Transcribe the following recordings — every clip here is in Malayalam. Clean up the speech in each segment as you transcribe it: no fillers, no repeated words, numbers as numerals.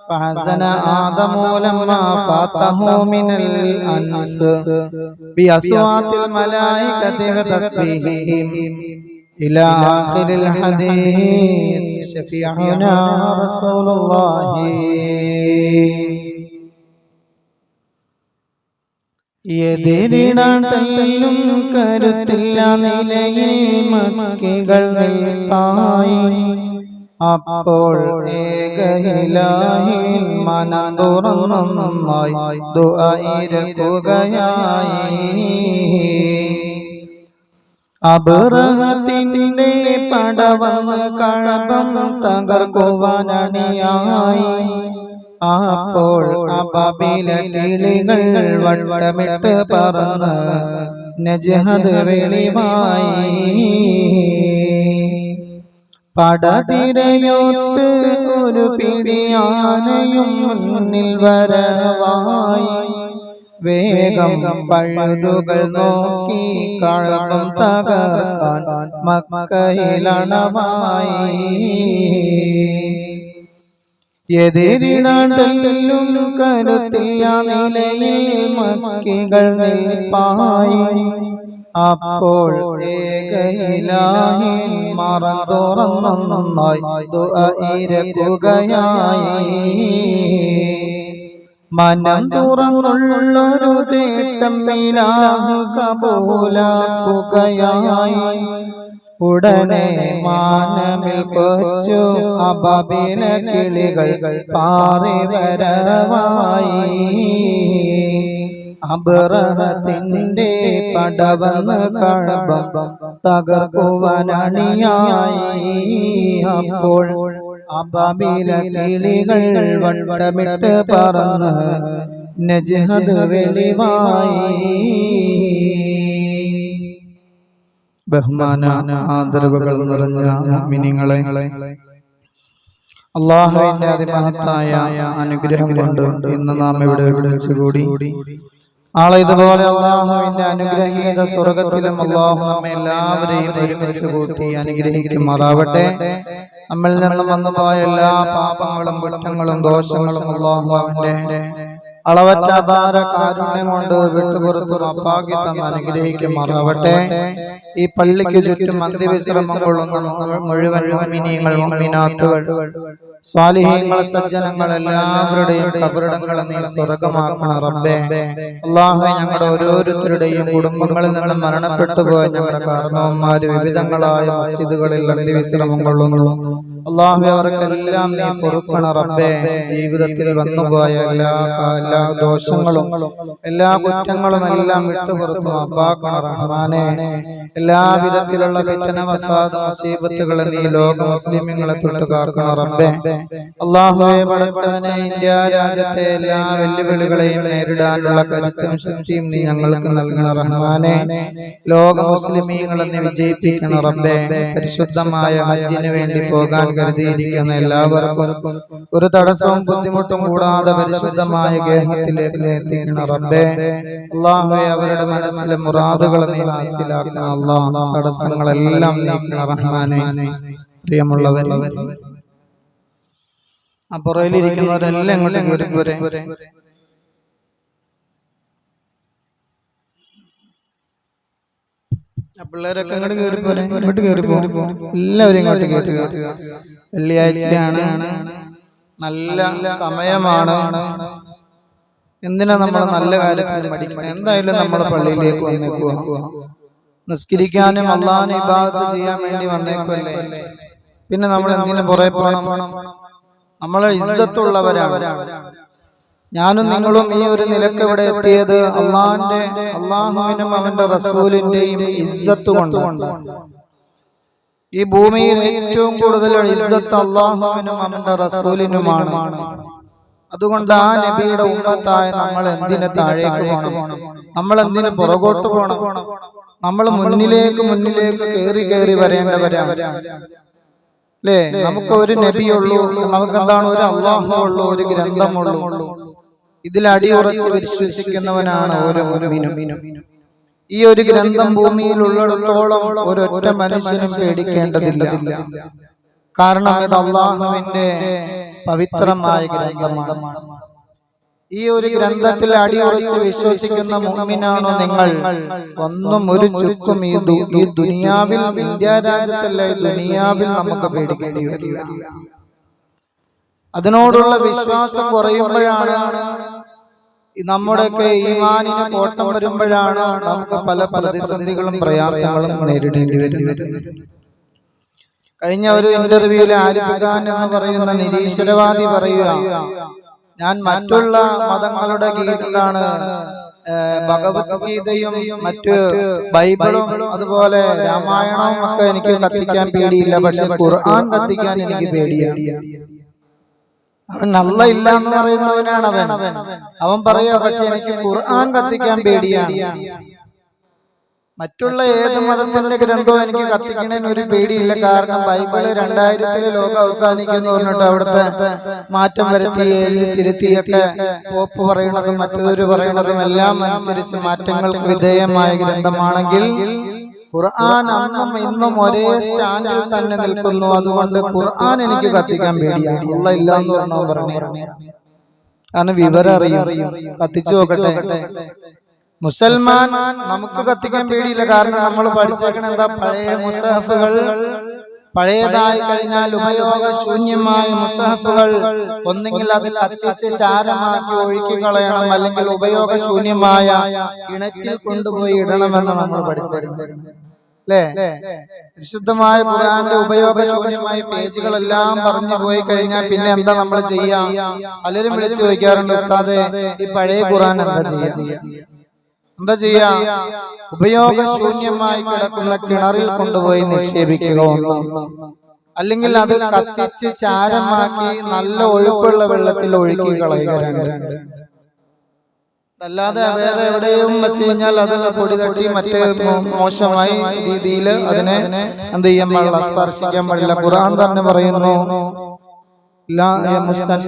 فحزن آدم لما فاته من الأنس بأصوات الملائكة وتسبيحهم إلى آخر الحديث شفيعنا رسول الله. എതിരിടാൻ കരുത്തില്ല നിലയിൽ മക്കികൾ നിൽപ്പായി. അപ്പോൾ ഏകയിലാഹിൻ മനം തുറന്നൊന്നായി ദുആയിരക്കുകയായി. അബ്റഹത്തിന്റെ പടവന്ന് കഅബം തകർക്കുവാനണിയായി. അപ്പോൾ അബാബില കിളികൾ വട്ടമിട്ട് പറന്ന് നജ്ഹദ് വെളിവായി. പടതിരയൊത്ത് ഒരു പിടിയാനയും മുന്നിൽ വരവായി. വേഗം പഴുതുകൾ നോക്കി കഅബം തകർക്കാൻ മക്കയിലണവായി. എതിരിടാൻ കരുത്തില്ല നിലയിൽ മക്കികൾ നിൽപ്പായി. അപ്പോൾ ഏകയിലാഹിൻ മറം തുറന്നൊന്നായി ദുആയിരക്കുകയായി. മനം തുറന്നുള്ളൊരു തേട്ടം ഇലാഹ് കബൂലാക്കുകയായി. ഉടനെ മാനമിൽ കൊച്ചു അബാബില കിളികൾ പാറി വരവായി. അബ്റഹത്തിന്റെ പടവന്ന് കഅബം തകർക്കുവാനണിയായി. അപ്പോൾ അബാബില കിളികൾ വട്ടമിട്ട് പറന്ന് നജ്ഹദ് വെളിവായി. ബഹുമാന ആദരവുകൾ നിറഞ്ഞ മുഅ്മിനീങ്ങളെ, അല്ലാഹുവിന്റെ അതിമഹത്തായ അനുഗ്രഹം കൊണ്ട് ഇന്ന് നാം ഇവിടെ ഒരുമിച്ച് കൂടി. നാളെ ഇതുപോലെ അല്ലാഹുവിന്റെ അനുഗ്രഹീത സ്വർഗ്ഗത്തിലും അല്ലാഹു നമ്മെ എല്ലാവരെയും ഒരുമിച്ച് കൂട്ടി അനുഗ്രഹിക്കുമാറാവട്ടെ. നമ്മിൽ നിന്നും വന്നുപോയ എല്ലാ പാപങ്ങളും കുറ്റങ്ങളും ദോഷങ്ങളും അല്ലാഹു അവന്റെ അളവറ്റ അപാര കാരുണ്യം കൊണ്ട് വിട്ടുപുറത്തു റബ്ബാക്കി തന്ന് അനുഗ്രഹിക്കുമാറാവട്ടെ. ഈ പള്ളിക്ക് ചുറ്റും അന്ത്യവിശ്രമം കൊള്ളുന്ന മുഴുവൻ മുഅ്മിനീങ്ങൾ മുഅ്മിനാത്തുകൾ സ്വാലിഹീങ്ങൾ സജ്ജനങ്ങൾ എല്ലാവരുടെയും ഖബറിടങ്ങൾ നീ സ്വർഗ്ഗമാക്കണ റബ്ബേ. അല്ലാഹുവേ, ഞങ്ങളുടെ ഓരോരുത്തരുടെയും കുടുംബങ്ങളിൽ നിന്ന് മരണപ്പെട്ടു പോയ ഞങ്ങളുടെ കാരണവന്മാര് വിവിധങ്ങളായ മസ്ജിദുകളിൽ അന്ത്യവിശ്രമം കൊള്ളുന്നു. അല്ലാഹുവേ, അവർക്കെല്ലാം നീ പൊറുക്കണ റബ്ബേ. ജീവിതത്തിൽ വന്നുപോയ എല്ലാ ദോഷങ്ങളും എല്ലാ കുറ്റങ്ങളും എല്ലാം വിട്ടുപുറത്തു അപ്പാക്കണ റഹ്മാനെ. എല്ലാവിധത്തിലുള്ള ഫിത്ന വസാദ് മുസീബത്തുകളെ നീ ലോക മുസ്ലിമീങ്ങളെ തൊട്ട് കാക്കണ റബ്ബേ. അല്ലാഹുവേ, പടച്ചവനെ, ഇന്ത്യ രാജ്യത്തെ എല്ലാ വെല്ലുവിളികളെയും നേരിടാനുള്ള കരുത്തും ശക്തിയും നീ ഞങ്ങൾക്ക് നൽകണ റഹ്മാനെ. ലോക മുസ്ലിമീങ്ങളെ നീ വിജയിപ്പിക്കണ റബ്ബേ. പരിശുദ്ധമായ ഹജ്ജിന് വേണ്ടി പോകാൻ കരുതിയിരിക്കുന്ന എല്ലാവർക്കും ഒരു തടസ്സവും ബുദ്ധിമുട്ടും കൂടാതെ പരിശുദ്ധമായ ഗേഹത്തിലേക്ക് എത്തിക്കണ റബ്ബേ. അല്ലാഹുവേ, അവരുടെ മനസ്സിലെ മുറാദുകളെ നീ ഹാസിലാക്കണ അല്ലാഹ്. തടസ്സങ്ങളെല്ലാം നീക്കണ റഹ്മാനെ. പ്രിയമുള്ളവരെ, ആ പുറയിലിരിക്കുന്നവരെല്ലാം ഇങ്ങോട്ട് കയറി പോരെ. പിള്ളേരൊക്കെ അങ്ങോട്ട് കയറി പോരെ, ഇങ്ങോട്ട് കയറി പോ. എല്ലാവരും ഇങ്ങോട്ട് കയറി. വെള്ളിയാഴ്ചയാണ്, നല്ല സമയമാണ്. എന്തിനാ നമ്മൾ നല്ല കാര്യത്തിന് പഠിക്കണം? എന്തായാലും നമ്മൾ പള്ളിയിലേക്ക് വന്നേക്കുക. നിസ്കരിക്കാനും അല്ലാഹുവിനെ ഇബാദത്ത് ചെയ്യാൻ വേണ്ടി വന്നേക്കുമല്ലേ. പിന്നെ നമ്മൾ എന്തിനു പുറകെ പോകണം? നമ്മളെ ഇസ്സത്തുള്ളവരാണ്. ഞാനും നിങ്ങളും ഈ ഒരു നിലക്ക് ഇവിടെ എത്തിയത് അള്ളാഹുവിനും അവന്റെ റസൂലിന്റെയും ഇസ്സത്ത് കൊണ്ട്. ഈ ഭൂമിയിൽ ഏറ്റവും കൂടുതൽ ഇസ്സത്ത് അള്ളാഹുവിനും അവന്റെ റസൂലിനുമാണ്. അതുകൊണ്ട് ആ നബിയുടെ ഉമ്മത്തായ നമ്മൾ എന്തിന് താഴേക്ക് പോകണം? നമ്മൾ എന്തിന് പുറകോട്ട് പോകണം? നമ്മൾ മുന്നിലേക്ക് കയറി വരേണ്ടവരാണ്. അല്ലേ? നമുക്ക് ഒരു നബിയുള്ളൂ, നമുക്ക് എന്താണ്? ഒരു അള്ളാഹു ഉള്ളൂ, ഒരു ഗ്രന്ഥമുള്ളൂ. ഇതിൽ അടിയുറച്ച് വിശ്വസിക്കുന്നവനാണ് ഓരോ മുഅ്മിനും. ഈ ഒരു ഗ്രന്ഥം ഭൂമിയിൽ ഉള്ളിടത്തോളം ഒരൊറ്റ മനുഷ്യനും പേടിക്കേണ്ടതില്ല. കാരണം ഇത് അള്ളാഹുവിന്റെ പവിത്രമായ ഗ്രന്ഥമാണ്. ഈ ഒരു ഗ്രന്ഥത്തിൽ അടിയുറച്ച് വിശ്വസിക്കുന്ന മുഅ്മിനാണോ നിങ്ങൾ? ഒന്നും ഒരു ചുക്കും ഈ ദുനിയാവിൽ, ഇന്ത്യ രാജ്യത്തല്ല, ഈ ദുനിയാവിൽ നമുക്ക് പേടിക്കേണ്ടി വരില്ല. അതിനോടുള്ള വിശ്വാസം കുറയുമ്പോഴാണ്, നമ്മുടെയൊക്കെ ഈമാനിന് കോട്ടം വരുമ്പോഴാണ് നമുക്ക് പല പ്രതിസന്ധികളും പ്രയാസങ്ങളും നേരിടേണ്ടി വരുന്നത്. കഴിഞ്ഞ ഒരു ഇന്റർവ്യൂവിൽ ആരിഫ് ഖാൻ എന്ന് പറയുന്ന നിരീശ്വരവാദി പറയുക, ഞാൻ മറ്റുള്ള മതങ്ങളുടെ ഗീതയാണ്, ഭഗവത്ഗീതയും മറ്റ് ബൈബിളും അതുപോലെ രാമായണവും ഒക്കെ എനിക്ക് കത്തിക്കാൻ പേടിയില്ല, പക്ഷെ ഖുർആൻ കത്തിക്കാൻ എനിക്ക് പേടിയാണ്. അവൻ അല്ല ഇല്ല എന്ന് പറയുന്നവനാണ് അവൻ പറയുക, പക്ഷെ എനിക്ക് ഖുർആൻ കത്തിക്കാൻ പേടിയാണ്. മറ്റുള്ള ഏത് മതത്തിന്റെ ഗ്രന്ഥവും എനിക്ക് കത്തിക്കുന്നതിന് ഒരു പേടിയില്ല. കാരണം ബൈബിള് 2000 ലോകം അവസാനിക്കുന്നു പറഞ്ഞിട്ട് അവിടുത്തെ മാറ്റം വരുത്തി എഴുതി തിരുത്തിയൊക്കെ പോപ്പ് പറയുന്നതും മറ്റൊരു പറയുന്നതും എല്ലാം അനുസരിച്ച് മാറ്റങ്ങൾക്ക് വിധേയമായ ഗ്രന്ഥമാണെങ്കിൽ ഖുർആൻ അന്നും ഇന്നും ഒരേ സ്റ്റാൻഡിൽ തന്നെ നിൽക്കുന്നു. അതുകൊണ്ട് ഖുർആൻ എനിക്ക് കത്തിക്കാൻ പേടിയാണ്. അല്ല ഇല്ല എന്ന് പറഞ്ഞു. കാരണം വിവരം അറിയും, കത്തിച്ചു നോക്കട്ടെ. മുസൽമാൻ നമുക്ക് കത്തിക്കാൻ പേടിയില്ല. കാരണം നമ്മൾ പഠിച്ചേക്കണ എന്താ? പഴയ മുസഹഫുകൾ, പഴയതായി കഴിഞ്ഞാൽ ഉപയോഗശൂന്യമായ മുസഹഫുകൾ ഒന്നെങ്കിൽ അതിൽ കത്തിച്ച് ചാരമാക്കി ഒഴുക്കി കളയണം, അല്ലെങ്കിൽ ഉപയോഗശൂന്യമായ കിണറ്റിൽ കൊണ്ടുപോയി ഇടണമെന്ന് നമ്മൾ പഠിച്ചേക്കുന്നത് അല്ലേ? വിശുദ്ധമായ ഖുർആന്റെ ഉപയോഗശൂന്യമായ പേജുകളെല്ലാം പറഞ്ഞു പോയി കഴിഞ്ഞാൽ പിന്നെ എന്താ നമ്മൾ ചെയ്യാ? പലരും വിളിച്ചു ചോദിക്കാറുണ്ട്, ഉസ്താദേ ഈ പഴയ ഖുർആൻ എന്താ ചെയ്യാ? ഉപയോഗശൂന്യമായി കിടക്കുന്ന കിണറിൽ കൊണ്ടുപോയി നിക്ഷേപിക്കുക ഒന്നും, അല്ലെങ്കിൽ അത് കത്തിച്ച് ചാരമാക്കി നല്ല ഒഴുക്കുള്ള വെള്ളത്തിൽ ഒഴുക്കി കളയുക രണ്ട്. അല്ലാതെ വേറെ എവിടെയും വെച്ച് കഴിഞ്ഞാൽ അത് പൊടി തട്ടി മറ്റേ മോശമായി രീതിയിൽ അതിനെ എന്ത് ചെയ്യാൻ പാടില്ല, സ്പർശിക്കാൻ പാടില്ല. ഖുർആൻ തന്നെ പറയുന്നു,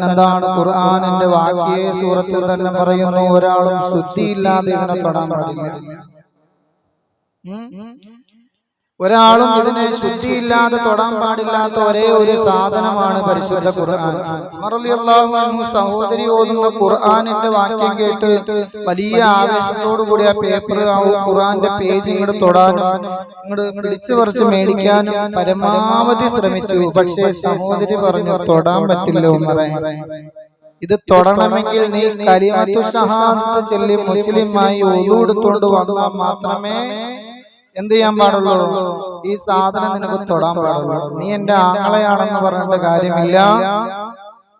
എന്താണ് ഖുർആനിന്റെ വാക്യ സൂറത്തിൽ തന്നെ പറയുന്നു, ഒരാളും ശുദ്ധിയില്ലാതെ ഇതിനെ തൊടാൻ പാടില്ല. ഒരാളും ഇതിനെ ശുദ്ധിയില്ലാതെ തൊടാൻ പാടില്ലാത്ത ഒരേ ഒരു സാധനമാണ് പരിശുദ്ധ ഖുർആൻ. ഉമർ റളിയല്ലാഹു അൻഹു സഹോദരി ഓതുന്ന ഖുർആനിന്റെ വാക്യം കേട്ട് വലിയ ആവേശത്തോടു കൂടി ആ പേപ്പർ, ആ ഖുർആന്റെ പേജ് ഇങ്ങോട്ട് തൊടാനും ഇങ്ങോട്ട് പിടിച്ചു പറിച്ച് മേടിക്കാനും പരമാവധി ശ്രമിച്ചു. പക്ഷേ സഹോദരി പറഞ്ഞു, തൊടാൻ പറ്റില്ല ഉമറേ, ഇത് തൊടണമെങ്കിൽ നീ കലിമത്തു ഷഹാദത്ത് ചൊല്ലി മുസ്ലിമായി ഒളു എടുത്തുകൊണ്ട് വന്നാൽ മാത്രമേ എന്ത് ചെയ്യാൻ പാടുള്ളൂ, ഈ സാധനം നിനക്ക് തൊടാൻ പാടുള്ളൂ. നീ എന്റെ ആങ്ങളെയാണെന്ന് പറഞ്ഞിട്ട് കാര്യമില്ല.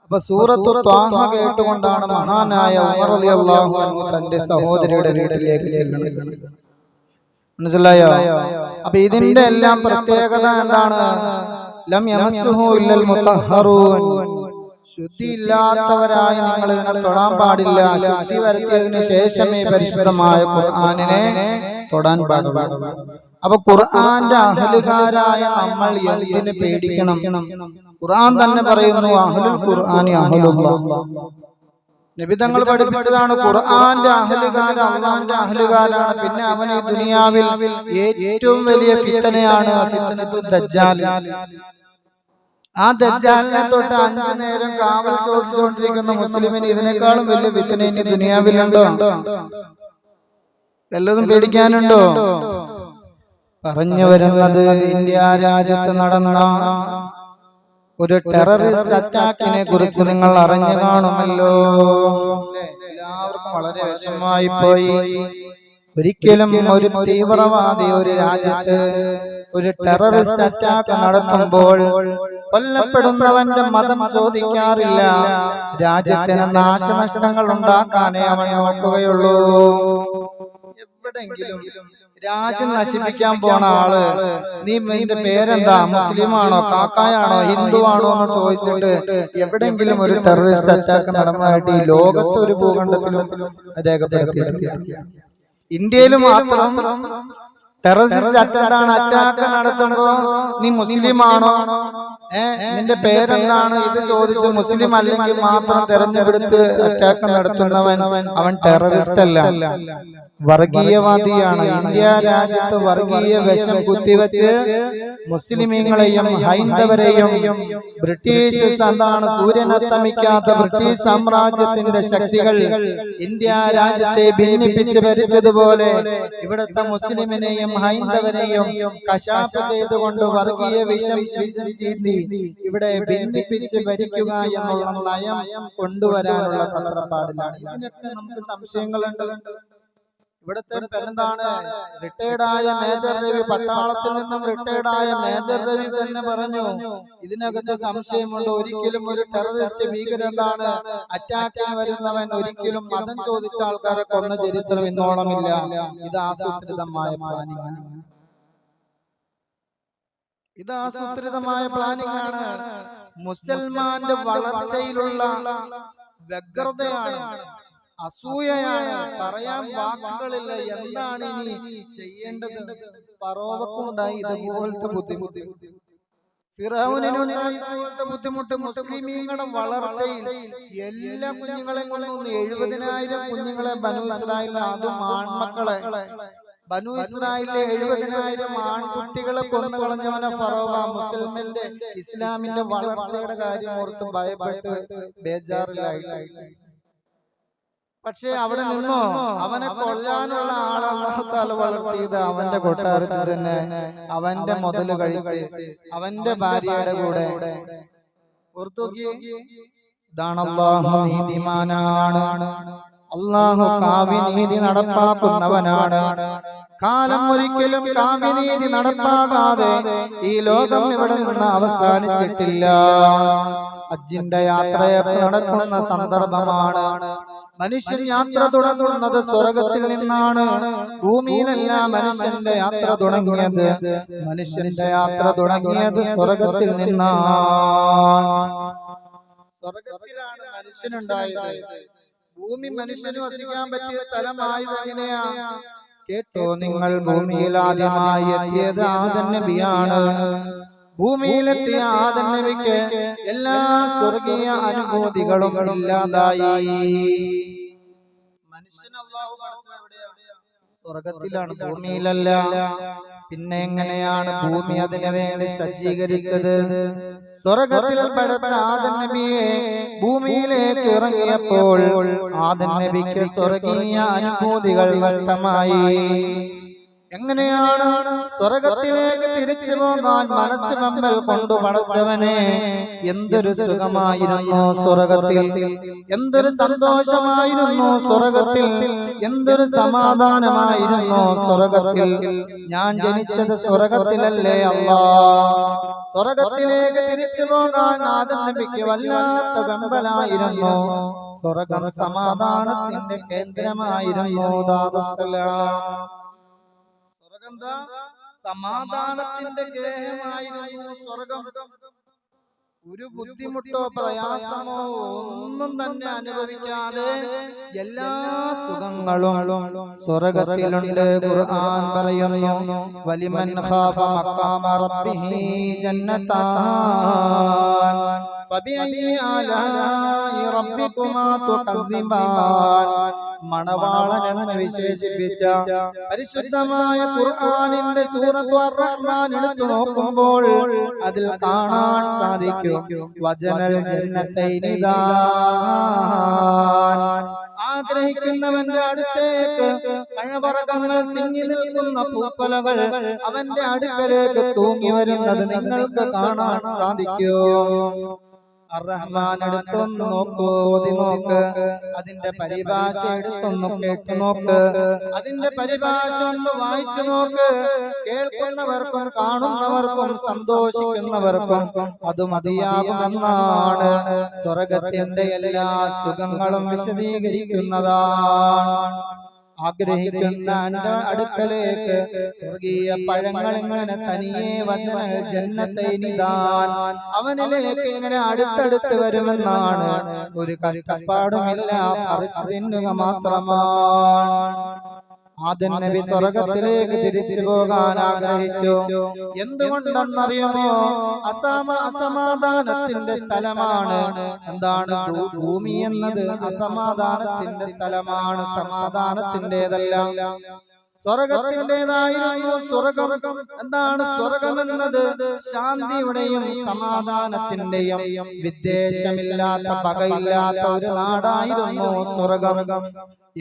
അപ്പൊ സൂറത്തു ത്വാഹ കേട്ടുകൊണ്ടാണ് മഹാനായ ഉമർ റളിയല്ലാഹു അൻഹു തന്റെ സഹോദരിയുടെ വീട്ടിലേക്ക് ചെല്ലുന്നത്. മനസ്സിലായോ? അപ്പൊ ഇതിന്റെ എല്ലാം പ്രത്യേകത എന്താണ്? ലം യമസ്സുഹു ഇല്ലൽ മുത്തഹ്ഹറൂൻ, ശുദ്ധിയില്ലാത്തവരായി നിങ്ങൾ ഇതിനെ തൊടാൻ പാടില്ല. ശുദ്ധി വരുത്തിയതിനു ശേഷമേ പരിശുദ്ധമായ ഖുർആനിനെ തൊടാൻ പാടുള്ളൂ. അപ്പൊ ഖുർആന്റെ അഹ്ലുകാരായ നമ്മൾ എന്തിന് പേടിക്കണം? ഖുർആൻ തന്നെ പറയുന്നു, അഹ്ലുൽ ഖുർആനി അഹ്ലുല്ലാഹ്. നബി തങ്ങൾ പഠിപ്പിച്ചതാണ്, ഖുർആന്റെ അഹ്ലുകാർ അല്ലാഹുവിന്റെ അഹ്ലുകാരാണ്. പിന്നെ അവൻ ഈ ദുനിയാവിൽ ഏറ്റവും വലിയ ഫിത്നയാണ് ഫിത്നത്തുൽ ദജ്ജാൽ. ആ ദജ്ജാലിനെ തൊട്ട് 5 നേരം കാവൽ ചോദിച്ചുകൊണ്ടിരിക്കുന്ന മുസ്ലിമിന് ഇതിനേക്കാളും വലിയ ഫിത്ന ഇനി ദുനിയാവിലുണ്ടോ? വല്ലതും പേടിക്കാനുണ്ടോ? പറഞ്ഞു വരുന്നത്, ഇന്ത്യ രാജ്യത്ത് നടന്ന ഒരു ടെററിസ്റ്റ് അറ്റാക്കിനെ കുറിച്ച് നിങ്ങൾ അറിഞ്ഞു കാണുമല്ലോ. എല്ലാവർക്കും വളരെ വിഷമമായി പോയി. ഒരിക്കലും ഒരു തീവ്രവാദി ഒരു രാജ്യത്ത് ഒരു ടെററിസ്റ്റ് അറ്റാക്ക് നടത്തുമ്പോൾ കൊല്ലപ്പെടുന്നവന്റെ മതം ചോദിക്കാറില്ല, രാജ്യത്തിന് നാശനഷ്ടങ്ങൾ ഉണ്ടാക്കാനേ അവൻ നോക്കുകയുള്ളൂ. എവിടെങ്കിലും രാജ്യം നശിപ്പിക്കാൻ പോണ ആള്, നീ നിന്റെ പേരെന്താ, മുസ്ലിമാണോ, കാക്കായാണോ, ഹിന്ദുവാണോ എന്ന് ചോദിച്ചിട്ട് എവിടെങ്കിലും ഒരു ടെററിസ്റ്റ് അറ്റാക്ക് നടന്നതായിട്ട് ഈ ലോകത്ത് ഒരു ഭൂഖണ്ഡത്തിലും രേഖപ്പെടുത്തിയിട്ടില്ല. ഇന്ത്യയിൽ മാത്രം ടെററിസ്റ്റ് അറ്റാക്ക് നടത്തുമ്പോ നീ മുസ്ലിമാണോ, നിന്റെ പേരെന്താണ് ഇത് ചോദിച്ച് മുസ്ലിം അല്ലെങ്കിൽ മാത്രം തെരഞ്ഞെടുത്ത് അറ്റാക്ക് നടത്തുന്നവൻ അവൻ ടെററിസ്റ്റ് അല്ല. വർഗീയവാദിയാണ്. ഇന്ത്യ രാജ്യത്ത് വർഗീയ വിഷം കുത്തിവെച്ച് മുസ്ലിമീങ്ങളെയും ഹൈന്ദവരെയും ബ്രിട്ടീഷ് സൂര്യൻ അസ്തമിക്കാത്ത ബ്രിട്ടീഷ് സാമ്രാജ്യത്തിന്റെ ശക്തികൾ ഇന്ത്യ രാജ്യത്തെ ഭിന്നിപ്പിച്ച് ഭരിച്ചതുപോലെ ഇവിടുത്തെ മുസ്ലിമിനെയും ഹൈന്ദവരെയും കശാപ്പ് ചെയ്തുകൊണ്ട് വർഗീയ വിഷം ചീന്തി ഇവിടെ ഭിന്നിപ്പിച്ച് ഭരിക്കുക എന്നുള്ള നയം കൊണ്ടുവരാനുള്ള തന്ത്രപ്പാടിലാണ്. ഇതിനൊക്കെ നമുക്ക് സംശയങ്ങളുണ്ട്. ഇവിടുത്തെ എന്താണ് റിട്ടയർഡായ മേജർ രവി, പട്ടാളത്തിൽ നിന്നും റിട്ടയർഡായ മേജർ രവി തന്നെ പറഞ്ഞു, ഇതിനകത്ത് സംശയമുണ്ട്. ഒരിക്കലും ഒരു ടെററിസ്റ്റ് ഭീകരതാണ് അറ്റാക്കിന് വരുന്നവൻ ഒരിക്കലും മതം ചോദിച്ച ആൾക്കാരെ കൊന്ന ചരിത്രം ഇന്നോളമില്ല. ഇത് ആസൂത്രിതമായ പ്ലാനിംഗ് ആണ്. ഇത് ആസൂത്രിതമായ പ്ലാനിംഗ് ആണ്. മുസൽമാന്റെ വളർച്ചയിലുള്ള വ്യഗ്രതയാണ്, അസൂയയാണ്. പറയാൻ വാക്കുകളില്ല. എന്താണ് ഇനി ചെയ്യേണ്ടത്? ഫറോവക്കുണ്ടായി ഇതുപോലത്തെ ബുദ്ധിമുട്ട്, ഫിറഔനിനുണ്ടായി ഇതുപോലത്തെ ബുദ്ധിമുട്ട്. മുസ്ലിമീങ്ങളുടെ വളർച്ചയിൽ എല്ലാ കുഞ്ഞുങ്ങളെയും കൊണ്ടുവന്നു. 70,000 കുഞ്ഞുങ്ങളെ ബനു ഇസ്രായേൽ, അതും ആൺമക്കളെ. ബനു ഇസ്രായേലിലെ 70,000 ആൺകുട്ടികളെ കൊന്നു കളഞ്ഞവനെ ഫറോവ. മുസ്ലിമിന്റെ ഇസ്ലാമിന്റെ വളർച്ചയുടെ കാര്യം ഓർത്ത് ഭയപ്പെട്ട് ബേജാറിലായി. പക്ഷെ അവിടെ നിന്നോ അവനെ കൊല്ലാനുള്ള ആളെ അല്ലാഹു തആല വളർത്തിയത് അവന്റെ കൊട്ടാരത്തിൽ തന്നെ അവന്റെ മുതല് കഴിച്ച് അവന്റെ ഭാര്യയുടെ കൂടെ. ഇതാണ് അല്ലാഹു നീതിമാനാണ്. അല്ലാഹു കാവ്യനീതി നടപ്പാക്കുന്നവനാണ്. കാലം ഒരിക്കലും കാവ്യനീതി നടപ്പാകാതെ ഈ ലോകം ഇവിടെ നിന്ന് അവസാനിച്ചിട്ടില്ല. ഹജ്ജിന്റെ യാത്രയൊക്കെ നടക്കുന്ന സന്ദർഭമാണ്. മനുഷ്യൻ യാത്ര തുടങ്ങുന്നത് സ്വർഗത്തിൽ നിന്നാണ്. ഭൂമിയിലല്ല മനുഷ്യന്റെ യാത്ര തുടങ്ങിയത്. മനുഷ്യന്റെ യാത്ര തുടങ്ങിയത് സ്വർഗത്തിൽ നിന്നാണ്. സ്വർഗത്തിലാണ് മനുഷ്യനുണ്ടായത്. ഭൂമി മനുഷ്യന് വസിക്കാൻ പറ്റിയ സ്ഥലമായത് എങ്ങനെയാ? കേട്ടോ നിങ്ങൾ, ഭൂമിയിൽ ആദ്യമായി എത്തിയത് ആദം നബിയാണ്. ഭൂമിയിലെത്തിയ ആദം നബിക്ക് എല്ലാ സ്വർഗീയ അനുഭൂതികളും ഇല്ലാതായി. മനുഷ്യൻ അല്ലാഹു പഠിച്ചത് എവിടെയാണ്? സ്വർഗത്തിലാണ്, ഭൂമിയിലല്ല. പിന്നെ എങ്ങനെയാണ് ഭൂമി അതിനു വേണ്ടി സജ്ജീകരിച്ചത്? സ്വർഗത്തിൽ പഠിച്ച ആദം നബിയെ ഭൂമിയിലേക്ക് ഇറങ്ങിയപ്പോൾ ആദം നബിക്ക് സ്വർഗീയ അനുഭൂതികൾ നഷ്ടമായി. എങ്ങനെയാണ് സ്വർഗത്തിലേക്ക് തിരിച്ചു പോകാൻ മനസ്സ് വെമ്പൽ കൊണ്ടു പടച്ചവനെ? എന്തൊരു സുഖമായിരുന്നു സ്വർഗത്തിൽ, എന്തൊരു സന്തോഷമായിരുന്നു സ്വർഗത്തിൽ, എന്തൊരു സമാധാനമായിരുന്നു സ്വർഗത്തിൽ. ഞാൻ ജനിച്ചത് സ്വർഗത്തിലല്ലേ അല്ലാ. സ്വർഗത്തിലേക്ക് തിരിച്ചു പോകാൻ ആദം നബിക്ക് വല്ലാത്ത വെമ്പലായിരുന്നു. സ്വർഗം സമാധാനത്തിന്റെ കേന്ദ്രമായിരുന്നു. സമാധാനത്തിന്റെ ഗ്രഹമായിരുന്നു സ്വർഗം. ഒരു ബുദ്ധിമുട്ടോ പ്രയാസമോ ഒന്നും തന്നെ അനുഭവിക്കാതെ എല്ലാ സുഖങ്ങളും സ്വർഗത്തിലുണ്ട്. ഖുർആൻ പറയുന്നു, വലിമൻ ഖാഫ മഖാമ റബ്ബിഹി ജന്നതാൻ ഫബിഅയ്യി ആലാഇ റബ്ബികുമാ തുകദ്ദിബാൻ. മണവാളൻ എന്ന് വിശേഷിപ്പിച്ച പരിശുദ്ധമായ ഖുർആനിന്റെ സൂറത്ത് അർ-റഹ്മാൻ എടുത്തു നോക്കുമ്പോൾ അതിൽ കാണാൻ സാധിക്കും വജനൽ ജന്നത്തൈനിദാൻ. ആഗ്രഹിക്കുന്നവന്റെ അടുത്തേക്ക് പഴവർഗ്ഗങ്ങൾ തിങ്ങി നിൽക്കുന്ന പൂക്കൊലകൾ അവന്റെ അടുക്കലേക്ക് തൂങ്ങി വരുന്നത് നിങ്ങൾക്ക് കാണാൻ സാധിക്കും. അർ-റഹ്മാൻ എടുത്തൊന്ന് നോക്കൂ, ഓതി നോക്ക്. അതിന്റെ പരിഭാഷ എടുത്തൊന്ന് കേട്ടു നോക്ക്. അതിന്റെ പരിഭാഷ ഒന്ന് വായിച്ചു നോക്ക്. കേൾക്കുന്നവർക്കും കാണുന്നവർക്കും സന്തോഷിക്കുന്നവർക്കും അത് മതിയാകുമെന്നാണ് സ്വർഗത്തിന്റെ എല്ലാ സുഖങ്ങളും വിശദീകരിക്കുന്നതാണ്. ആഗ്രഹിക്കുന്ന എന്റെ അടുക്കലേക്ക് സ്വർഗീയ പഴങ്ങൾ ഇങ്ങനെ തനിയെ വചനൽ ജന്നത്തൈനിദാൻ അവനിലേക്ക് ഇങ്ങനെ അടുത്തടുത്ത് വരുമെന്നാണ്. ഒരു കഷ്ടപ്പാടുമില്ല, പറിച്ചു തിന്നുക മാത്രമാണ്. ആദം നബി സ്വർഗത്തിലേക്ക് തിരിച്ചു പോകാൻ ആഗ്രഹിച്ചു. എന്തുകൊണ്ടെന്നറിയുമോ? അസമാധാനത്തിന്റെ സ്ഥലമാണ്. എന്താണ് ഭൂമി എന്നത്? അസമാധാനത്തിന്റെ സ്ഥലമാണ്, സമാധാനത്തിൻ്റെതല്ല. സ്വർഗത്തിൻ്റെതായിരുന്നു സ്വർഗം. എന്താണ് സ്വർഗം എന്നത്? ശാന്തിയുടെയും സമാധാനത്തിന്റെയും വിദ്വേഷമില്ലാത്ത പകയില്ലാത്ത ഒരു നാടായിരുന്നു സ്വർഗം.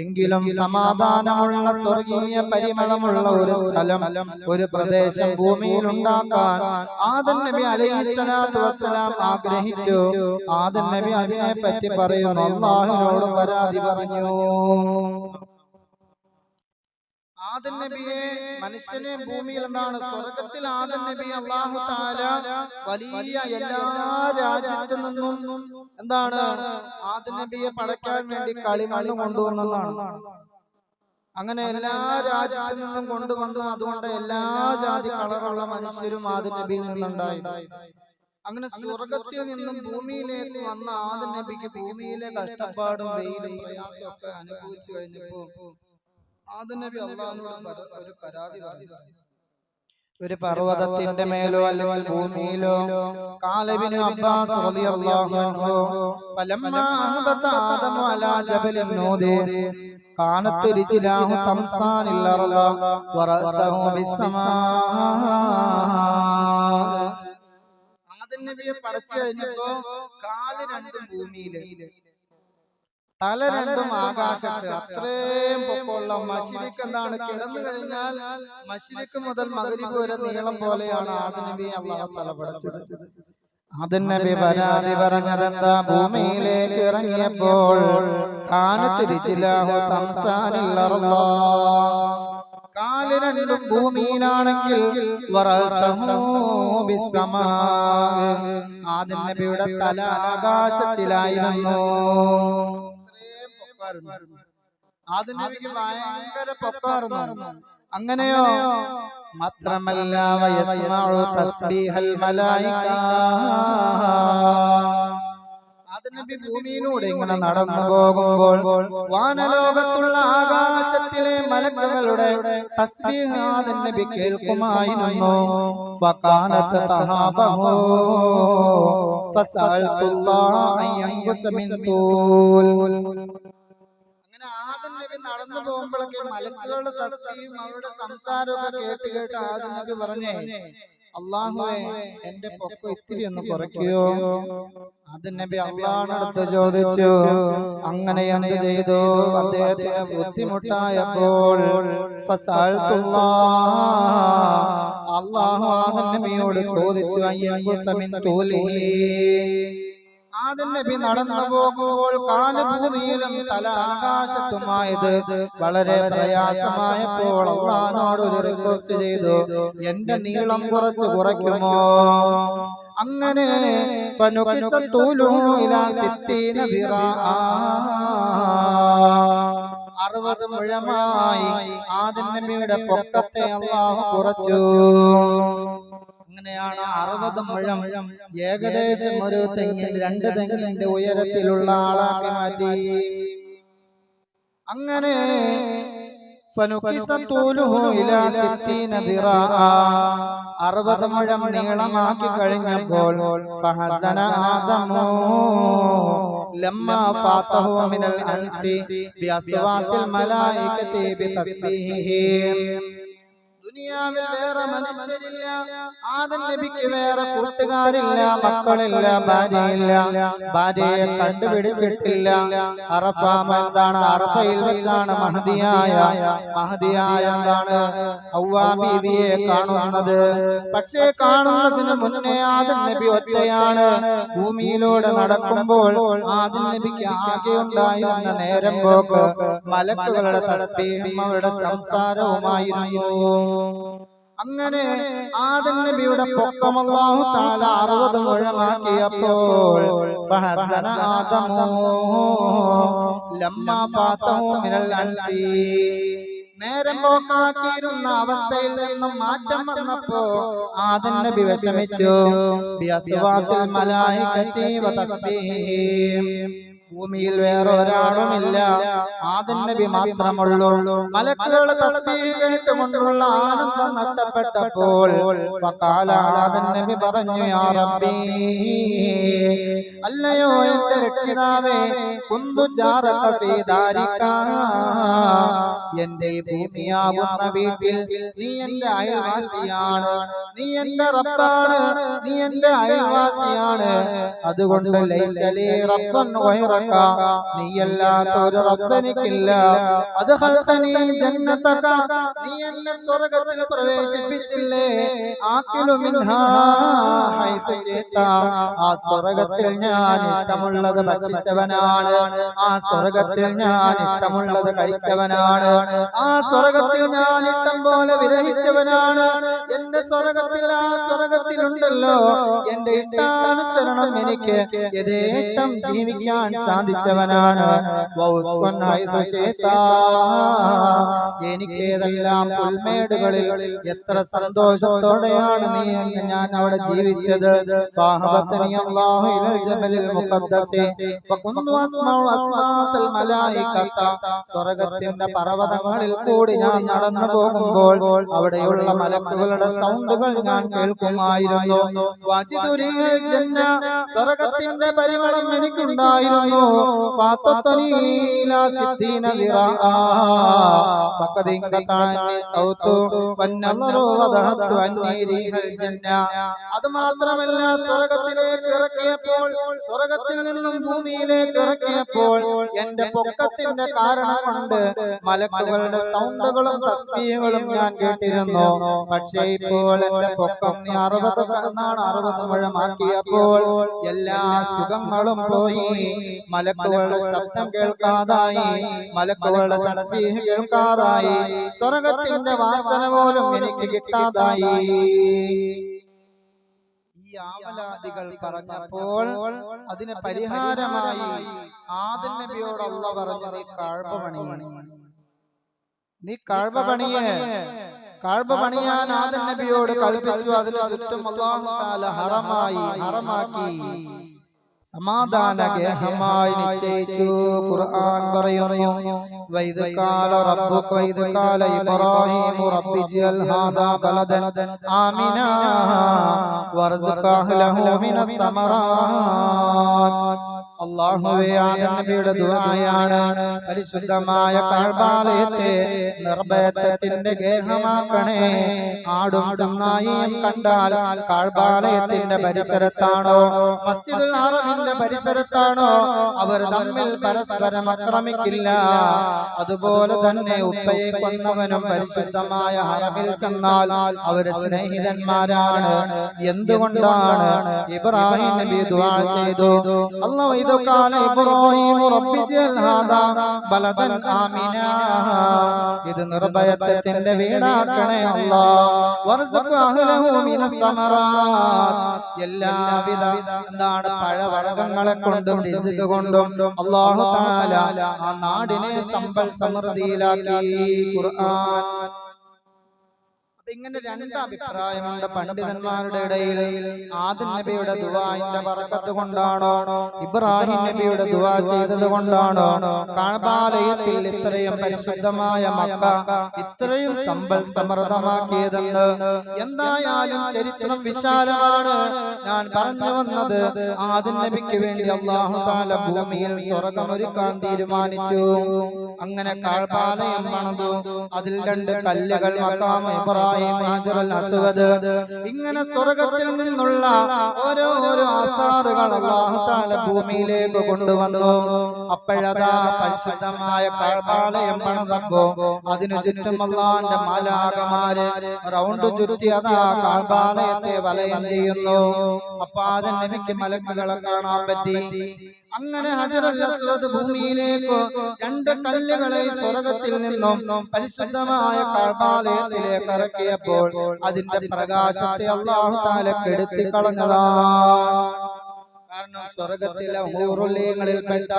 എങ്കിലും സമാധാനമുള്ള സ്വർഗീയ പരിമളമുള്ള ഒരു സ്ഥലം, ഒരു പ്രദേശം ഭൂമിയിൽ ഉണ്ടാക്കാൻ ആദം നബി അലൈഹിസ്സലാത്തു വസ്സലാം ആഗ്രഹിച്ചു. ആദം നബി അതിനെ പറ്റി പറയുന്നു, അല്ലാഹുവിനോട് പരാതി പറഞ്ഞു. ആദം നബിയെ, മനുഷ്യനെ ഭൂമിയിൽ എന്താണ് സ്വർഗത്തിൽ ആദം നബി അല്ലാഹു തആല വലിയ എല്ലാ രാജ്യത്തു നിന്നും എന്താണ് ആദം നബിയെ പടക്കാൻ വേണ്ടി കളിമണ്ണ് കൊണ്ടുവന്നതാണ്. അങ്ങനെ എല്ലാ രാജ്യത്തു നിന്നും കൊണ്ടുവന്നു. അതുകൊണ്ട് എല്ലാ ജാതി കളറുള്ള മനുഷ്യരും ആദം നബിയിൽ നിന്നുണ്ടായി. അങ്ങനെ സ്വർഗത്തിൽ നിന്നും ഭൂമിയിലേക്ക് വന്ന ആദം നബിക്ക് ഭൂമിയിലെ കഷ്ടപ്പാടും വെയിലും പ്രയാസവും ഒക്കെ അനുഭവിച്ചു കഴിഞ്ഞപ്പോ ആദം നബി അല്ലാഹുവിനോട് ഒരു പരാതി പറഞ്ഞു. ഒരു പർവ്വതത്തിന്റെ മേലോ അല്ലെങ്കിൽ ഭൂമിയിലോ ഖാലിബിന് അബ്ബാസ് റളിയല്ലാഹു അൻഹു ഫലമ്മാ അഹബത ആദമു അലാ ജബലിൻ നൂദി കാനത് റിജ്ലാഹു തംസാനിൽ അർള വറസഹു ബിസ്സമാ. ആദം നബിയെ പടച്ചു കഴിഞ്ഞപ്പോ കാല് രണ്ടും ഭൂമിയില്, തല രണ്ടും ആകാശത്ത്. അത്രയും പൊക്കമുള്ള മശ്രിഖ് എന്താണ് കിടന്നു കഴിഞ്ഞാൽ മശ്രിഖ് മുതൽ മഗ്രിബ് വരെ നീളം പോലെയാണ് ആദം നബിയെ അല്ലാഹു തആല പടച്ചത്. ആദം നബി പരാതി പറഞ്ഞതെന്താ? ഭൂമിയിലേക്ക് ഇറങ്ങിയപ്പോൾ കാനത് റിജ്ലാഹു തംസാനിൽ അർള, കാല് രണ്ടും ഭൂമിയിലാണെങ്കിൽ വറസഹു ബിസ്സമാ, ആദം നബിയുടെ തല ആകാശത്തിലായിരുന്നു. ആദം നബിക്ക് ഭയങ്കര പൊക്കാർന്നു. അങ്ങനെയോ മാത്രമല്ല വയസ്മഉ തസ്ബീഹൽ മലായിക, ആദം നബി ഭൂമിയിലൂടെ ഇങ്ങനെ നടന്നു പോകുമ്പോൾ വാനലോകത്തുള്ള ആകാശത്തിലെ മലക്കുകളുടെ തസ്ബീഹ് ആദം നബി കേൾക്കുമായിരുന്നു. ഫകാനത തഹാബഹു ഫസഅൽതുല്ലാഹ അൻ യൻഖുസ മിൻ തൂൽ. അങ്ങനെ ആദം നബി നടന്നു പോകുമ്പോഴൊക്കെ മലക്കുകളുടെ തസ്ബീഹും അവരുടെ സംസാരമൊക്കെ കേട്ട് കേട്ട് ആദം നബി പറഞ്ഞേ, അല്ലാഹുവേ എന്റെ പൊക്കം ഇത്തിരി ഒന്ന് കുറയ്ക്കുകയോ? ആദം നബി അല്ലാഹുവിനടുത്ത് ചോദിച്ചു. അങ്ങനെ എന്ത് ചെയ്തു? അദ്ദേഹത്തിന് ബുദ്ധിമുട്ടായപ്പോൾ അല്ലാഹു ആദം നബിയോട് ചോദിച്ചു, അയ്യൻഖുസ മിൻ തൂലിഹി. ആദം നബി നടന്നു പോകുമ്പോൾ കാല് ഭൂമിയിലും തല ആകാശത്തുമായത് വളരെ പ്രയാസമായപ്പോൾ അല്ലാഹുവിനോട് ഒരു റിക്വസ്റ്റ് ചെയ്തു, എന്റെ നീളം കുറച്ച് കുറയ്ക്കുമോ? അങ്ങനെ ഫനുഖിസ തൂലുഹു ഇലാ 60 ദിറാഅ, 60 മുഴമായി ആദം നബിയുടെ പൊക്കത്തെ അല്ലാഹു കുറച്ചു. അങ്ങനെയാണ് 60 മുഴം ഏകദേശം ഒരു തെങ്ങിൽ 2 തെങ്ങിന്റെ ഉയരത്തിലുള്ള ആളാക്കി മാറ്റി. അങ്ങനെ ഫനുഖിസ തൂലുഹു ഇലാ 60 ദിറാഅ, 60 മുഴം നീളമാക്കി കഴിഞ്ഞപ്പോൾ ഫഹസന ആദമു ലമ്മാ ഫാതഹു മിനൽ അൻസി ബിഅസ്വാത്തിൽ മലായികതി ബിതസ്ബീഹിഹി. ദുനിയാവിൽ വേറെ മനുഷ്യരില്ല, ആദം നബിക്ക് വേറെ കൂട്ടുകാരില്ല, മക്കളില്ല, ഭാര്യയില്ല, ഭാര്യയെ കണ്ടുപിടിച്ചിട്ടില്ല. അറഫ എന്താണ്? അറഫയിൽ വെച്ചാണ് മഹദിയായ എന്താണ് ഹവ്വാ ബീവിയെ കാണുന്നത്. പക്ഷേ കാണുന്നതിന് മുന്നേ ആദം നബി ഒറ്റയാണ്. ഭൂമിയിലൂടെ നടക്കുമ്പോൾ ആദം നബിക്ക് ആകെ ഉണ്ടായിരുന്ന നേരം പോക്ക് മലക്കുകളുടെ തസ്ബീഹും അവരുടെ സംസാരവുമായിരുന്നു. അങ്ങനെ ആദം നബിയുടെ പൊക്കം അല്ലാഹു തആല 60 മുഴമാക്കിയപ്പോൾ ഫഹസന ആദമു ലമ്മാ ഫാതഹു മിനൽ അൻസി, നേരം പോക്കാക്കിയിരുന്ന അവസ്ഥയിൽ നിന്നും മാറ്റം വന്നപ്പോ ആദം നബി വിഷമിച്ചു. ബിഅസ്വാത്തിൽ മലായികതി വതസ്ബീഹിഹി, ഭൂമിയിൽ വേറെ ഒരാളുമില്ല, ആദം നബി മാത്രമുള്ളൂ. മലക്കുകൾ തസ്ബീഹ് കേട്ടുകൊണ്ടുള്ള ആനന്ദം നഷ്ടപ്പെട്ടപ്പോൾ ഫഖാല ആദം നബി പറഞ്ഞു, യാ റബ്ബി, അല്ലയോ എന്റെ രക്ഷിതാവേ, കുന്തു ജാറക ഫീ ദാരിക, എന്റെ ഭൂമിയാകുന്ന വീട്ടിൽ നീ എന്റെ അയൽവാസിയാണ്, നീ എന്റെ റബ്ബാണ്, നീ എന്റെ അയൽവാസിയാണ്. അതുകൊണ്ട് ലൈസ ലീ റബ്ബൻ ഗൈറക, നീയല്ലാത്ത ഒരു റബ്ബ് എനിക്കില്ല. അദ്ഖൽതനീ ജന്നതക, നീ എന്നെ സ്വർഗ്ഗത്തിൽ പ്രവേശിപ്പിച്ചില്ലേ. ആകിലു മിൻഹാ ഹൈതു ശിഅത, ആ സ്വർഗ്ഗത്തിൽ ഞാൻ ഇഷ്ടമുള്ളത് ഭക്ഷിച്ചവനാണ്, ആ സ്വർഗ്ഗത്തിൽ ഞാൻ ഇഷ്ടമുള്ളത് കഴിച്ചവനാണ്, ആ സ്വർഗ്ഗത്തിൽ ഞാൻ ഇഷ്ടം പോലെ വിരഹിച്ചവനാണ്. എന്റെ സ്വർഗ്ഗത്തിൽ, ആ സ്വർഗ്ഗത്തിലുണ്ടല്ലോ എന്റെ ഇഷ്ടാനുസരണം എനിക്ക് യഥേഷ്ടം ജീവിക്കാൻ സാധിച്ചവനാണ്. എനിക്ക് ഏതെല്ലാം പുൽമേടുകളിൽ എത്ര സന്തോഷത്തോടെയാണ് ഞാൻ അവിടെ ജീവിച്ചത്. സ്വർഗ്ഗത്തിന്റെ പർവ്വതങ്ങളിൽ കൂടി ഞാൻ നടന്നു പോകുമ്പോൾ അവിടെയുള്ള മലക്കുകളുടെ സൗണ്ടുകൾ ഞാൻ കേൾക്കുമായിരുന്നു. സ്വർഗ്ഗത്തിന്റെ പരിമളം എനിക്കുണ്ടായിരുന്നു. അത് മാത്രമല്ല, സ്വർഗ്ഗത്തിലേക്ക് ഇറക്കിയപ്പോൾ, സ്വർഗ്ഗത്തിൽ നിന്നും ഭൂമിയിലേക്ക് ഇറക്കിയപ്പോൾ എന്റെ പൊക്കത്തിന്റെ കാരണം കൊണ്ട് മലക്കുകളുടെ സൗണ്ടുകളും തസ്ബീഹുകളും ഞാൻ കേട്ടിരുന്നു. പക്ഷേ ഇപ്പോൾ എന്റെ പൊക്കം 60 മുഴമാക്കിയപ്പോൾ എല്ലാ സുഖങ്ങളും പോയി. മലക്കുകളുടെ ശബ്ദം കേൾക്കാതായി, മലക്കുകളുടെ തസ്ബീഹ് കേൾക്കാതായി, സ്വർഗ്ഗത്തിന്റെ വാസന പോലും എനിക്ക് കിട്ടാതായി. ഈ ആവലാദികൾ പറഞ്ഞപ്പോൾ അതിന് പരിഹാരമായി ആദം നബിയോട് അല്ലാഹു പറഞ്ഞു, നീ കഅബ പണിയണം, നീ കഅബ പണിയേ. കഅബ പണിയാൻ ആദം നബിയോട് കൽപ്പിച്ചു. അതിന് ചുറ്റും അല്ലാഹു തആല ഹറമാക്കി സമാധാന ഗേഹമായി നിശ്ചയിച്ചു. ഖുർആൻ പറയുന്നു, വൈദ ഖാല റബ്ബുക വൈദ ഖാല ഇബ്രാഹീമു റബ്ബി ജ്അൽ ഹാദാ ബലദൻ ആമിനാ വർസുഖ് അഹ്ലഹു മിനസ് തമറാത്ത്. അല്ലാഹുവേ, ആദം നബിയുടെ ദുആയാണ് പരിശുദ്ധമായ കഅബാലയത്തെ നിർഭയത്വത്തിന്റെ ഗേഹമാക്കണേ. ആടും ചെന്നായിയും കണ്ടാൽ കഅബാലയത്തിന്റെ പരിസരത്താണോ മസ്ജിദുൽ ഹറമിന്റെ പരിസരത്താണോ അവർ തമ്മിൽ പരസ്പരം ആക്രമിക്കില്ല. അതുപോലെ തന്നെ ഉപ്പയെ കൊന്നവനും പരിശുദ്ധമായ ഹറമിൽ ചെന്നാൽ അവര് സ്നേഹിതന്മാരാണ്. എന്തുകൊണ്ടാണ്? ഇബ്രാഹിം നബി ദുആ ചെയ്തു, അല്ലാഹു ഇദകാല ഇബ്രാഹിം റബ്ബി ജഅൽ ഹാദാ ബലദൻ ആമിനാ, ഇത് നിർഭയത്വത്തിന്റെ വീടാക്കണേ അല്ലാഹ്. വർസുഖ് അഹ്ലഹു മിനസ് തമറാത്ത്, എല്ലാവിധ എന്താണ് പഴവർഗ്ഗങ്ങളെ കൊണ്ടും റിസ്ക് കൊണ്ടും അല്ലാഹു തആല ആ നാടിനെ സമ്പൽ സമൃദ്ധിയിലാക്കി. ഖുർആൻ ഇങ്ങനെ രണ്ട് അഭിപ്രായമുണ്ട് പണ്ഡിതന്മാരുടെ ഇടയിൽ. ആദം നബിയുടെ ദുആന്റെ ബറക്കത്ത് കൊണ്ടാണോ, ഇബ്രാഹിം നബിയുടെ ദുആ ചെയ്തത് കൊണ്ടാണോ കഅബാലയത്തിൽ ഇത്രയും പരിശുദ്ധമായ മക്ക ഇത്രയും സമ്പൽ സമൃദ്ധമാക്കിയതെന്ന്? എന്തായാലും ചരിത്രം വിശാലമാണ്. ഞാൻ പറഞ്ഞു വന്നത്, ആദം നബിക്ക് വേണ്ടി അല്ലാഹു തആല ഭൂമിയിൽ സ്വർഗ്ഗമൊരുക്കാൻ തീരുമാനിച്ചു. അങ്ങനെ കഅബാലയം പണിതു. അതിൽ 2 കല്ലുകൾ മഖാം ഇബ്രാഹിം, ഹജറുൽ അസ്വദ്, ഇങ്ങനെ സ്വർഗ്ഗത്തിൽ നിന്നുള്ള ഓരോ ആധാറുകൾ അല്ലാഹു തആല ഭൂമിയിലേക്ക് കൊണ്ടുവന്നു. അപ്പോഴതാ പരിശുദ്ധമായ കഅബാലയം പണിതപ്പോ അതിനു ചുറ്റും അല്ലാഹുവിന്റെ മാലാഖമാര് റൗണ്ട് ചുറ്റി അതാ കഅബാലയത്തെ വലയം ചെയ്യുന്നു. അപ്പൊ ആദം നബിക്ക് മലക്കുകളെ കാണാൻ പറ്റി. അങ്ങനെ ഹജറുൽ അസ്വദ് ഭൂമിയിലേക്ക് 2 കല്ലുകളെ സ്വർഗ്ഗത്തിൽ നിന്നും പരിശുദ്ധമായ കഅബാലയത്തിലേക്ക് ഇറക്കിയപ്പോൾ അതിന്റെ പ്രകാശത്തെ അല്ലാഹു തആല കെടുത്തി കളഞ്ഞതാണ്. കാരണം സ്വർഗത്തിലെ ഹൂറുലീങ്ങളിൽപ്പെട്ട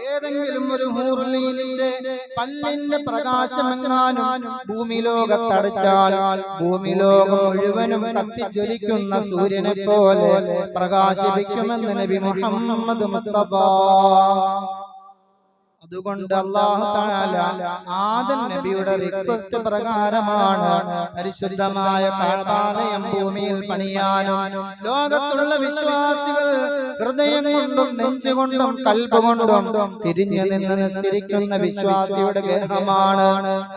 ഏതെങ്കിലും ഒരു ഹൂറുലീനിന്റെ പല്ലിന്റെ പ്രകാശമെങ്ങാനും ഭൂമി ലോകത്തടച്ചാൽ ഭൂമി ലോകം മുഴുവനും കത്തിജ്വലിക്കുന്ന സൂര്യനെ പോലെ പ്രകാശിപ്പിക്കുമെന്ന് നബി മുഹമ്മദ് മുസ്തഫ. അതുകൊണ്ട് അല്ലാഹു തആല ആദം നബിയുടെ റിക്വസ്റ്റ് പ്രകാരമാണ് പരിശുദ്ധമായ കഅബാലയം ഭൂമിയിൽ പണിയാനും ലോകത്തുള്ള വിശ്വാസികൾ ഹൃദയം കൊണ്ടും നെഞ്ചുകൊണ്ടും കൽബ് കൊണ്ടും തിരിഞ്ഞു നിന്ന് നിസ്കരിക്കുന്ന വിശ്വാസിയുടെ ഗേഹമാണ്.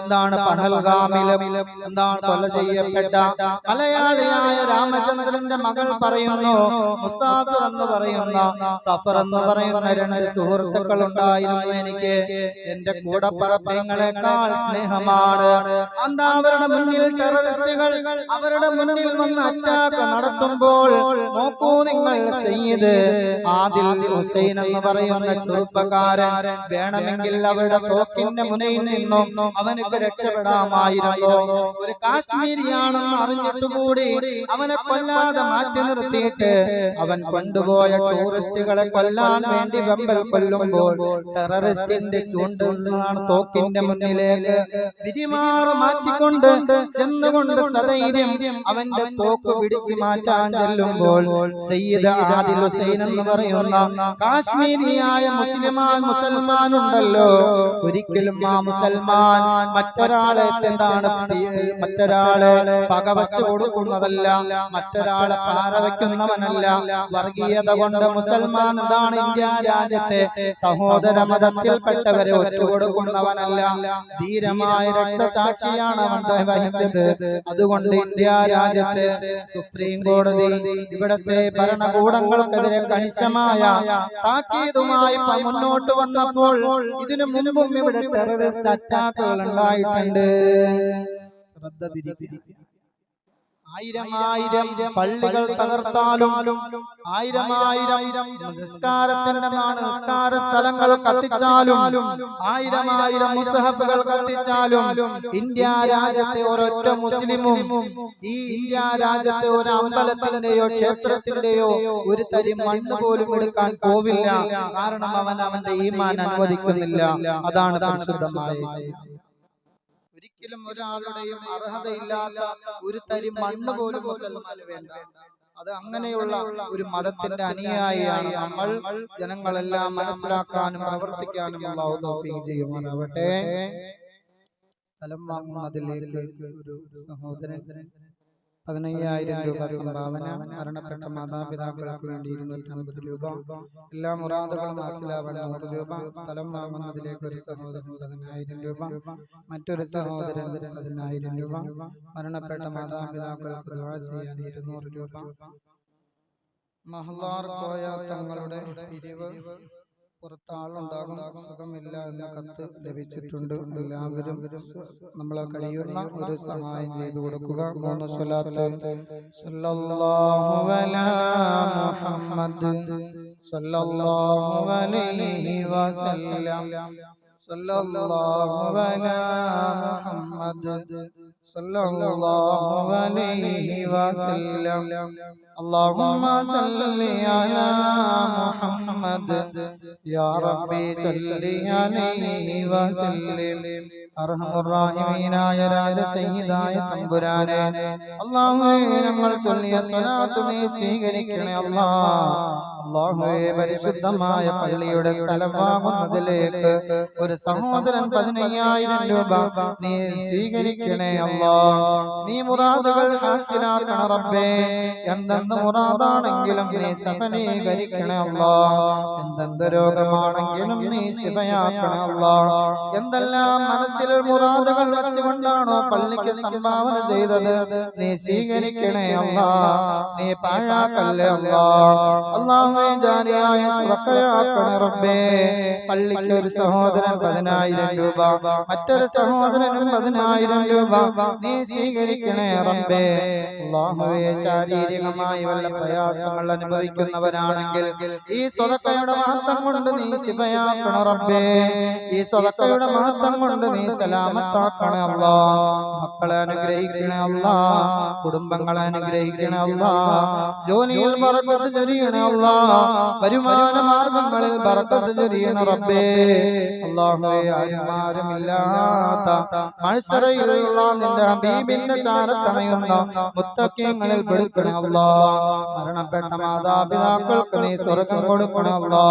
എന്താണ് പഹൽഗാമിലും എന്താണ് കൊല ചെയ്യപ്പെട്ട മലയാളിയായ രാമചന്ദ്രന്റെ മകൾ പറയുന്നു, മുസാഫിർ എന്ന് പറയുന്ന സഫർ എന്ന് പറയുന്ന രണ്ട് സുഹൃത്തുക്കൾ ഉണ്ടായിരുന്നു എനിക്ക്. എന്റെ കൂടപ്പറപ്പങ്ങളെക്കാൾ സ്നേഹമാണ്. അന്ന് അവരുടെ മുന്നിൽ ടെററിസ്റ്റുകൾ അവരുടെ മുന്നിൽ വന്ന് അറ്റാക്ക് നടത്തുമ്പോൾ നോക്കൂ നിങ്ങൾ, സയ്യിദ് ആദിൽ ഹുസൈൻ എന്ന് പറയുന്ന ചെറുപ്പക്കാരൻ വേണമെങ്കിൽ അവരുടെ തോക്കിന്റെ മുനയിൽ നിന്നും അവനക്ക് രക്ഷപ്പെടാമായിരുന്നു. ഒരു കാശ്മീരിയാണെന്ന് അറിഞ്ഞിട്ടുകൂടി അവനെ കൊല്ലാതെ മാറ്റി നിർത്തിയിട്ട് അവൻ കൊണ്ടുപോയ ടൂറിസ്റ്റുകളെ കൊല്ലാൻ വേണ്ടി വെമ്പൽ കൊല്ലുമ്പോൾ ടെററിസ്റ്റിന്റെ ചൂണ്ടിൽ നിന്നാണ് തോക്കിന്റെ മുന്നിലേക്ക് വിരിമാറ് മാറ്റിക്കൊണ്ട് ചെന്നുകൊണ്ട് സധൈര്യം അവന്റെ തോക്ക് പിടിച്ചു മാറ്റാൻ ചെല്ലുമ്പോൾ സയ്യിദ് ആദിൽ ഹുസൈൻ എന്ന് പറയുന്ന കാശ്മീരിയായ മുസൽമാൻ ഉണ്ടല്ലോ, ഒരിക്കലും ആ മുസൽമാൻ മറ്റൊരാളെ പകവച്ചു കൊടുക്കുന്നതല്ല, മറ്റൊരാളെ പാരവയ്ക്കുന്നവനല്ല. വർഗീയത കൊണ്ട് മുസൽമാൻ എന്താണ് ഇന്ത്യ രാജ്യത്തെ സഹോദര മതത്തിൽപ്പെട്ടവരെ ഒറ്റുകൊടുക്കുന്നവനല്ല, ധീരമായ രക്തസാക്ഷിയാണ് അവൻ വഹിച്ചത്. അതുകൊണ്ട് ഇന്ത്യ രാജ്യത്ത് സുപ്രീം കോടതി ഇവിടത്തെ ഭരണകൂടങ്ങൾക്കെതിരെ കണിശമായ താക്കീതുമായി മുന്നോട്ട് വന്നപ്പോൾ ഇതിനു മുൻപും ഇവിടെ ടെററിസ്റ്റ് അറ്റാക്കുകൾ ഉണ്ടായിട്ടുണ്ട്. ശ്രദ്ധ തിരിക്കുക. ആയിരം പള്ളികൾ തകർത്താലും ആയിരം നിസ്കാര സ്ഥലങ്ങൾ കത്തിച്ചാലും ആയിരം മുസഹഫുകൾ കത്തിച്ചാലും ഇന്ത്യ രാജ്യത്തെ ഒരൊറ്റ മുസ്ലിമും ഈ ഇന്ത്യ രാജ്യത്തെ ഒരു അമ്പലത്തിന്റെയോ ക്ഷേത്രത്തിന്റെയോ ഒരു തരി മണ്ണ് പോലും എടുക്കാൻ പോവില്ല. കാരണം അവന്റെ ഈമാൻ അനുവദിക്കുന്നില്ല. അതാണ് പരിശുദ്ധമായ ഒരിക്കലും ഒരാളുടെയും അർഹതയില്ലാത്ത ഒരു തരി മണ്ണ് പോലും മുസൽമാന് വേണ്ട. അത് അങ്ങനെയുള്ള ഒരു മതത്തിന്റെ അനുയായിയാണ് നമ്മൾ. ജനങ്ങളെല്ലാം മനസ്സിലാക്കാനും പ്രവർത്തിക്കാനും അല്ലാഹു തൗഫീഖ് ചെയ്യുമാറാവട്ടെ. സ്ഥലം വാങ്ങുന്നതിലേക്ക് ഒരു സഹോദരൻ 15,000 രൂപ സംഭാവന, മരണപ്പെട്ട മാതാപിതാക്കൾക്ക് വേണ്ടി 250 രൂപ, എല്ലാ മുറാദുകളും ഹാസിലാവാൻ 100 രൂപ, സ്ഥലം വാങ്ങുന്നതിലേക്ക് ഒരു സഹോദരൻ 10,000 രൂപ, മറ്റൊരു സഹോദരൻ 10,000 രൂപ, മരണപ്പെട്ട മാതാപിതാക്കൾക്ക് ദുആ ചെയ്യാൻ 200 രൂപ. മഹ്ലാർ കോയ തങ്ങളുടെ പിരിവ് പുറത്താളുണ്ടാകും, സുഖമില്ല എന്ന കത്ത് ലഭിച്ചിട്ടുണ്ട്. എല്ലാവരും നമ്മളെ കഴിയുന്ന ഒരു സഹായം ചെയ്തു കൊടുക്കുക. 3 സ്വലാത്ത്. സല്ലല്ലാഹു അലാ മുഹമ്മദ് സല്ലല്ലാഹു അലൈഹി വസല്ലം, സല്ലല്ലാഹു അലാ മുഹമ്മദ് സല്ലല്ലാഹു അലൈഹി വസല്ലം. اللهم صل على محمد يا ربي صل عليه وسلم. അർഹമുർറാഹിമീനായ രാജസയ്യിദായ തമ്പുരാനെ, അല്ലാഹുവേ ഞങ്ങൾ ചൊല്ലിയ സ്വലാത്ത് നീ സ്വീകരിക്കണേ അല്ലാഹുവേ. പരിശുദ്ധമായ പള്ളിയുടെ സ്ഥലം വാങ്ങുന്നതിലേക്ക് ഒരു സഹോദരൻ 15,000 രൂപ നീ സ്വീകരിക്കണേ നീ മുറാദുകൾ ഹാസിലാക്കണ റബ്ബേ. എന്തെന്ത് മുറാദാണെങ്കിലും നീ സഫലീകരിക്കണേ എന്തെന്ത് രോഗമാണെങ്കിലും നീ ശിഫയാക്കണേ എന്തെല്ലാം മനസ്സിൽ മുറാദുകൾ വെച്ചുകൊണ്ടാണോ പള്ളിക്ക് സംഭാവന ചെയ്തത് നീ സ്വീകരിക്കണേ നീ പാഴാക്കല്ലേ അല്ലാഹുവേ. ജാരിയായ സ്വതക്കയാക്കണേ റബ്ബേ. പള്ളിക്ക് ഒരു സഹോദരൻ 10,000 രൂപ, മറ്റൊരു സഹോദരനും 10,000 രൂപ നീ സ്വീകരിക്കണേ റബ്ബേ. അല്ലാഹുവേ, ശാരീരികമായി വല്ല പ്രയാസങ്ങൾ അനുഭവിക്കുന്നവരാണെങ്കിൽ ഈ സ്വതക്കയുടെ മഹത്വം കൊണ്ട് നീ ശിഫയാക്കണേ റബ്ബേ. ഈ സ്വതക്കയുടെ മഹത്വം കൊണ്ട് നീ സലാമത്താക്കണേ അല്ലാ. മക്കളെ അനുഗ്രഹിക്കണേ അല്ലാ, കുടുംബങ്ങളെ അനുഗ്രഹിക്കണേ അല്ലാ, ജോലിയിൽ ബറക്കത്ത് ചൊരിയണേ അല്ലാ, വരുമാന മാർഗങ്ങളിൽ ബറക്കത്ത് ചൊരിയണേ റബ്ബേ. അല്ലാഹുവേ, ആരുമില്ലാത്ത മത്സരയിലുള്ള നിന്റെ ഹബീബിന്റെ ചാരത്തണയുന്ന മുത്തഖീങ്ങളിൽ പെടുക്കണേ അല്ലാ. മരണപ്പെട്ട മാതാപിതാക്കൾക്ക് നീ സ്വർഗം കൊടുക്കണേ അല്ലാ.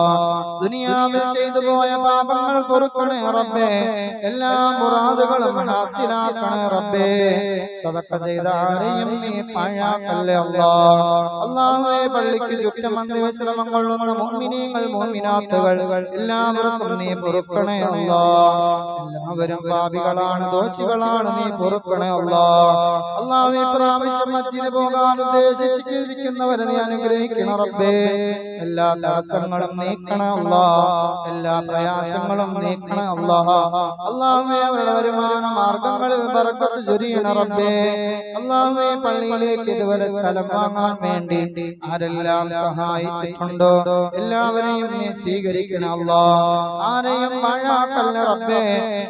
ദുനിയാവിൽ ചെയ്തു പോയ പാപങ്ങൾ പൊറുക്കണേ റബ്ബേ. എല്ലാ മുറാദുകളും ഹാസിലാക്കണേ റബ്ബേ. സദഖ ചെയ്ത ആരെയും നീ പാഴാക്കല്ലേ അല്ലാ. അല്ലാഹുവേ, പള്ളിക്ക് ചുറ്റും അന്ത്യവിശ്രമം കൊള്ളുന്ന മുഅ്മിനീങ്ങൾ മുഅ്മിനാത്തുകൾ എല്ലാവർക്കും നീ പൊറുക്കണേ അല്ലാ. എല്ലാവരും പാപികളാണ്, ദോഷികളാണ്, നീ പൊറുക്കണേ അല്ലാ. അല്ലാഹുവേ, പ്രാവശ്യം ഹജ്ജിന് പോകാൻ ഉദ്ദേശിച്ചിരിക്കുന്നവരെ നീ അനുഗ്രഹിക്കണേ റബ്ബേ. എല്ലാ തടസ്സങ്ങളും നീക്കണേ അല്ലാ, എല്ലാ പ്രയാസങ്ങളും നീക്കണേ അല്ലാ. അല്ലാഹുവേ, അവരുടെ വരുമാന മാർഗങ്ങളിൽ ബറക്കത്ത് ചൊരിയണേ റബ്ബേ. അല്ലാഹുവേ, പള്ളിയിലേക്ക് ഇതുവരെ സ്ഥലം വാങ്ങാൻ വേണ്ടി ആരെല്ലാം സഹായിച്ചിട്ടുണ്ടോ എല്ലാവരെയും നീ സ്വീകരിക്കണേ അല്ലാ. ആരെയും പാഴാക്കല്ലേ റബ്ബേ.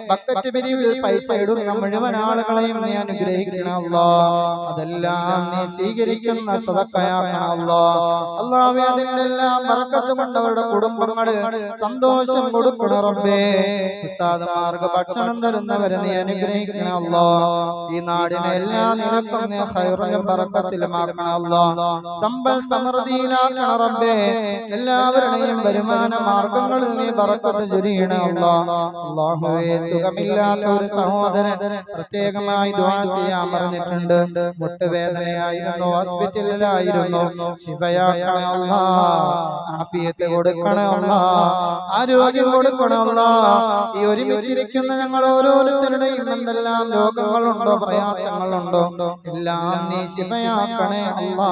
ബക്കറ്റ് പിരിവിൽ പൈസ ഇടുന്ന മുഴുവൻ ആളുകളെയും നീ അനുഗ്രഹിക്കണേ അല്ലാ. അതെല്ലാം നീ സ്വീകരിക്കുന്ന സദഖയാക്കണേ അല്ലാ. അല്ലാഹുവേ, അതിന്റെ എല്ലാം ബറക്കത്ത് കൊണ്ട് അവരുടെ കുടുംബങ്ങളിൽ സന്തോഷം കൊടുക്കണേ റബ്ബേ. ഉസ്താദുമാർക്ക് ഭക്ഷണം തരുന്നവരെ നീ അനുഗ്രഹിക്കണേ അല്ലാ. ഈ നാടിനെ എല്ലാ നിലക്കും നീ ഖൈറിലും ബറക്കത്തിലുമാക്കണേ അല്ലാ. സമ്പൽ സമൃദ്ധിയിലാക്കണേ റബ്ബേ. എല്ലാവരുടെയും വരുമാന മാർഗങ്ങളിൽ നീ ബറക്കത്ത് ചൊരിയണേ അല്ലാ. അല്ലാഹുവേ, സുഖമില്ലാത്ത ഒരു സഹോദരൻ പ്രത്യേകമായി ദുആ ചെയ്യാൻ പറഞ്ഞിട്ടുണ്ട്. മുട്ടുവേദനയായിരുന്നു, ഹോസ്പിറ്റലിലായിരുന്നു. ശിഫയാക്കണേ അല്ലാ, ആഫിയത്ത് കൊടുക്കണേ അല്ലാ, ആരോഗ്യം കൊടുക്കണേ അല്ലാ. ഈ ഒരുമിച്ചിരിക്കുന്ന ഞങ്ങൾ ഓരോരുത്തരുടെയും എന്തെല്ലാം രോഗങ്ങളുണ്ടോ, പ്രയാസങ്ങളുണ്ടോ, എല്ലാം നീ ശിഫയാക്കണേ അല്ലാ.